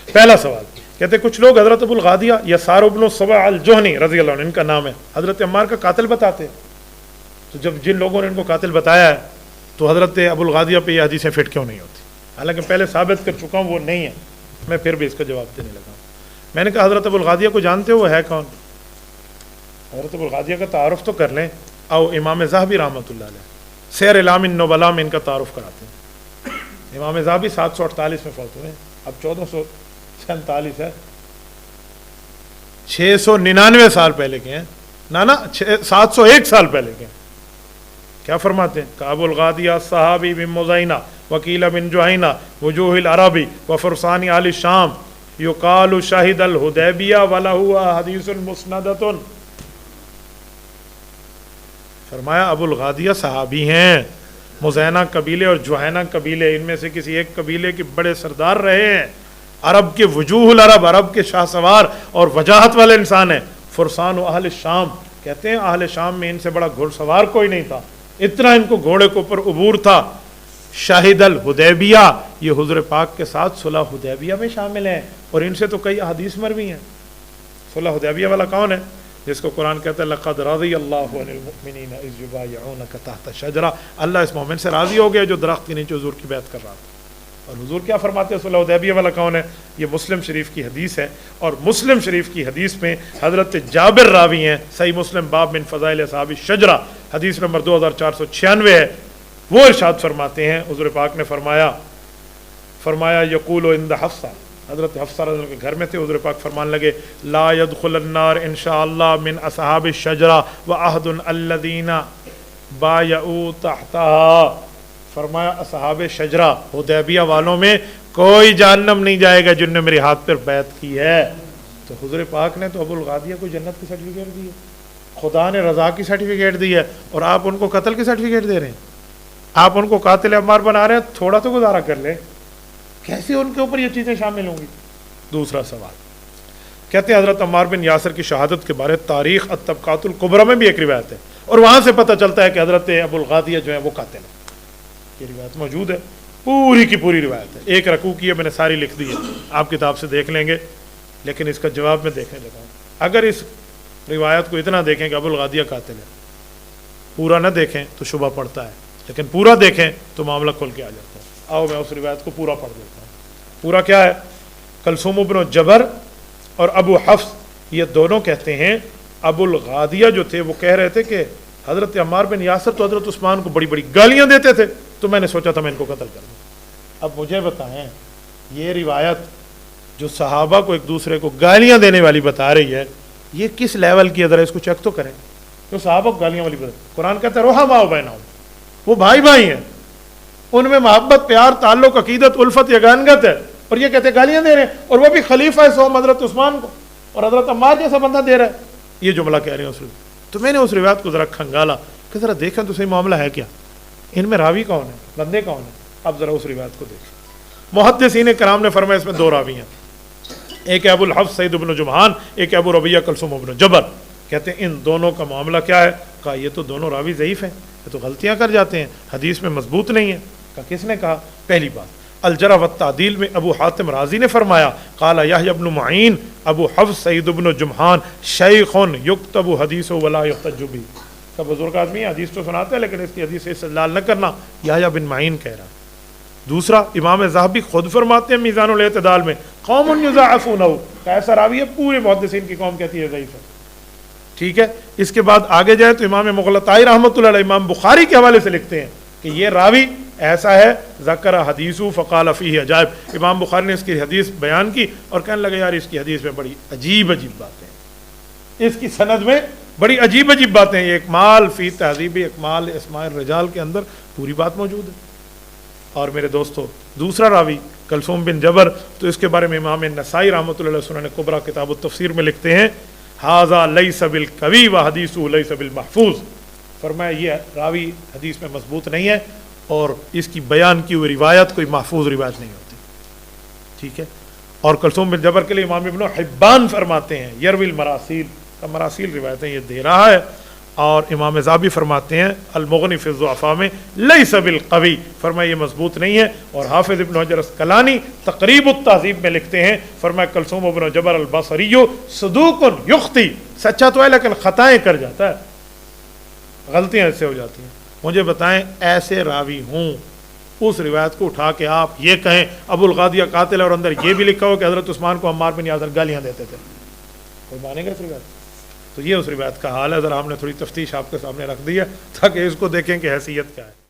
پہلا سوال کہتے کچھ لوگ حضرت ابو الغادیہ یسار بن الصبع الجہنی رضی اللہ عنہ، ان کا نام ہے، حضرت عمار کا قاتل بتاتے ہیں. تو جب جن لوگوں نے ان کو قاتل بتایا ہے تو حضرت ابو الغادیہ پہ یہ حدیثیں فٹ کیوں نہیں ہوتی؟ حالانکہ پہلے ثابت کر چکا ہوں وہ نہیں ہے، میں پھر بھی اس کا جواب دینے لگا ہوں. میں نے کہا حضرت ابو الغادیہ کو جانتے ہو، وہ ہے کون؟ حضرت ابو الغادیہ کا تعارف تو کر لیں. او امام ذہبی رحمۃ اللہ علیہ سیر اعلام النبلاء میں ان کا تعارف کراتے ہیں. امام ذہبی 748 میں فوت ہوئے ہیں، اب 1447 ہے، 699 سال پہلے کے ہیں، نا 701 سال پہلے کے ہیں. کیا فرماتے ہیں؟ کہ ابو الغادیہ صحابی بن مزینہ وکیل بن جوہینہ وجوہ العربی وفرسان آل الشام یقال شاہد الحدیبیہ ولہ حدیث مسندۃ. فرمایا ابو الغادیہ صحابی ہیں، مزینہ قبیلے اور جوہینہ قبیلے، ان میں سے کسی ایک قبیلے کے بڑے سردار رہے ہیں، عرب کے وجوہ العرب، عرب کے شاہ سوار اور وجاہت والے انسان ہیں. فرسان و اہل الشام کہتے ہیں اہل شام میں ان سے بڑا گھڑ سوار کوئی نہیں تھا، اتنا ان کو گھوڑے کے اوپر عبور تھا. شاہد الحدیبیہ، یہ حضور پاک کے ساتھ صلح حدیبیہ میں شامل ہیں، اور ان سے تو کئی احادیث مروی ہیں. صلح حدیبیہ والا کون ہے؟ جس کو قرآن کہتا ہے لقد رضی اللہ عن المؤمنین اذ یبایعونک تحت الشجرہ، اللہ اس مومن سے راضی ہو گیا جو درخت کے نیچے حضور کی بیعت کر رہا تھا. اور حضور کیا فرماتے ہیں؟ صلح حدیبیہ والا کون ہے؟ یہ مسلم شریف کی حدیث ہے، اور مسلم شریف کی حدیث میں حضرت جابر راوی ہیں. صحیح مسلم باب من فضائل اصحاب الشجرہ حدیث نمبر 2496 ہے. وہ ارشاد فرماتے ہیں حضور پاک نے فرمایا یقول عند حفصہ، حضرت حفصہ رضی اللہ عنہ کے گھر میں تھے، حضور پاک فرمان لگے لا يدخل النار انشاءاللہ من اصحاب الشجرہ وعہد الذین بایعوا تحتها. فرمایا اصحاب شجرہ حدیبیہ والوں میں کوئی جہنم نہیں جائے گا جن نے میرے ہاتھ پر بیعت کی ہے. تو حضور پاک نے تو ابو الغادیہ کو جنت کی سرٹیفکیٹ دی ہے، خدا نے رضا کی سرٹیفکیٹ دی ہے، اور آپ ان کو قتل کی سرٹیفکیٹ دے رہے ہیں. آپ ان کو قاتل عمار بنا رہے ہیں، تھوڑا تو گزارا کر لیں. کیسے ان کے اوپر یہ چیزیں شامل ہوں گی؟ دوسرا سوال کہتے ہیں حضرت عمار بن یاسر کی شہادت کے بارے تاریخ الطبقات الکبریٰ میں بھی ایک روایت ہے، اور وہاں سے پتہ چلتا ہے کہ حضرت ابو الغادیہ جو ہیں وہ قاتل ہیں. یہ روایت موجود ہے، پوری کی پوری روایت ہے، ایک رکوع کی ہے، میں نے ساری لکھ دی ہے، آپ کتاب سے دیکھ لیں گے. لیکن اس کا جواب میں دیکھنے لگا ہوں. اگر اس روایت کو اتنا دیکھیں کہ ابو الغادیہ قاتل ہے، پورا نہ دیکھیں تو شبہ پڑتا ہے، لیکن پورا دیکھیں تو معاملہ کھل کے آ جاتا ہے. آؤ میں اس روایت کو پورا پڑھ دیتا ہوں. پورا کیا ہے؟ کلثوم بن جبر اور ابو حفص یہ دونوں کہتے ہیں ابو الغادیہ جو تھے وہ کہہ رہے تھے کہ حضرت عمار بن یاسر تو حضرت عثمان کو بڑی بڑی گالیاں دیتے تھے، تو میں نے سوچا تھا میں ان کو قتل کر دوں. اب مجھے بتائیں یہ روایت جو صحابہ کو ایک دوسرے کو گالیاں دینے والی بتا رہی ہے، یہ کس لیول کی ہے؟ ذرا اس کو چیک تو کریں. جو صحابہ کو گالیاں والی بتا، قرآن کہتا ہے رحماء بینہم، وہ بھائی بھائی ہیں، ان میں محبت، پیار، تعلق، عقیدت، الفت، یگانگت ہے، اور یہ کہتے ہیں گالیاں دے رہے ہیں، اور وہ بھی خلیفہ سوم حضرت عثمان کو، اور حضرت عمار جیسا بندہ دے رہا ہے. یہ جملہ کہہ رہے ہیں اس روایت. تو میں نے اس روایت کو ذرا کھنگالا کہ ذرا دیکھیں تو صحیح معاملہ ہے کیا، ان میں راوی کون ہے، بندے کون ہیں. اب ذرا اس روایت کو دیکھیں. محدثین کرام نے فرمایا اس میں دو راوی ہیں، ایک ابو الحفص سعید بن جمحان، ایک ابو ربیعہ کلثوم بن جبر. کہتے ہیں ان دونوں کا معاملہ کیا ہے؟ کہا یہ تو دونوں راوی ضعیف ہیں، یہ تو غلطیاں کر جاتے ہیں، حدیث میں مضبوط نہیں ہے. کہا کس نے کہا؟ پہلی بات الجرح والتعدیل میں ابو حاتم رازی نے فرمایا قال یحییٰ بن معین ابو حفص سعید بن جمحان شیخ یکتب حدیث ولا یحتج بہ. کا بزرگ آدمی ہے، حدیث تو سناتے ہیں لیکن اس کی حدیث سے استدلال نہ کرنا، یحییٰ بن معین کہہ رہا. دوسرا امام ذہبی خود فرماتے ہیں میزان الاعتدال میں قوم یضاعفونہ، ایسا راوی ہے پورے محدثین کی قوم کہتی ہے ضعیف ہے. ٹھیک ہے. اس کے بعد آگے جائیں تو امام مغلطائی رحمۃ اللہ علیہ امام بخاری کے حوالے سے لکھتے ہیں کہ یہ راوی ایسا ہے ذکر حدیث فقال فیہ عجائب. امام بخاری نے اس کی حدیث بیان کی اور کہنے لگے یار اس کی حدیث میں بڑی عجیب عجیب باتیں ہیں، اس کی سند میں بڑی عجیب عجیب باتیں ہیں. اکمال فی تہذیب اکمال اسماء الرجال کے اندر پوری بات موجود ہے. اور میرے دوستو دوسرا راوی کلثوم بن جبر، تو اس کے بارے میں امام نسائی رحمۃ اللہ علیہ سنن کبریٰ کتاب التفسیر میں لکھتے ہیں ھذا لیس بالقوی وحدیثہ لیس بالمحفوظ. فرمایا یہ راوی حدیث میں مضبوط نہیں ہے اور اس کی بیان کی ہوئی روایت کوئی محفوظ روایت نہیں ہوتی. ٹھیک ہے. اور کلثوم بن جبر کے لیے امام ابن حبان فرماتے ہیں یروی المراسیل، مراسیل روایتیں یہ دے رہا ہے. اور امام ذابی فرماتے ہیں المغنی فی الضعفاء میں لیس بالقوی، فرمایا یہ مضبوط نہیں ہے۔ اور حافظ ابن حجر اسقلانی تقریب التہذیب میں لکھتے ہیں، فرمایا کلثوم ابن جبر البصری صدوق یخطی، سچا تو ہے لیکن خطائیں کر جاتا ہے، غلطیاں ایسے ہو جاتی ہیں۔ مجھے بتائیں ایسے راوی ہوں اس روایت کو اٹھا کے آپ یہ کہیں ابو الغادیہ قاتل ہے اور اندر یہ بھی لکھا ہو کہ حضرت عثمان کو عمار بن یاسر گالیاں دیتے تھے، کوئی مانے گا اس روایت؟ تو یہ اس روایت کا حال ہے، ذرا ہم نے تھوڑی تفتیش آپ کے سامنے رکھ دی ہے تاکہ اس کو دیکھیں کہ حیثیت کیا ہے۔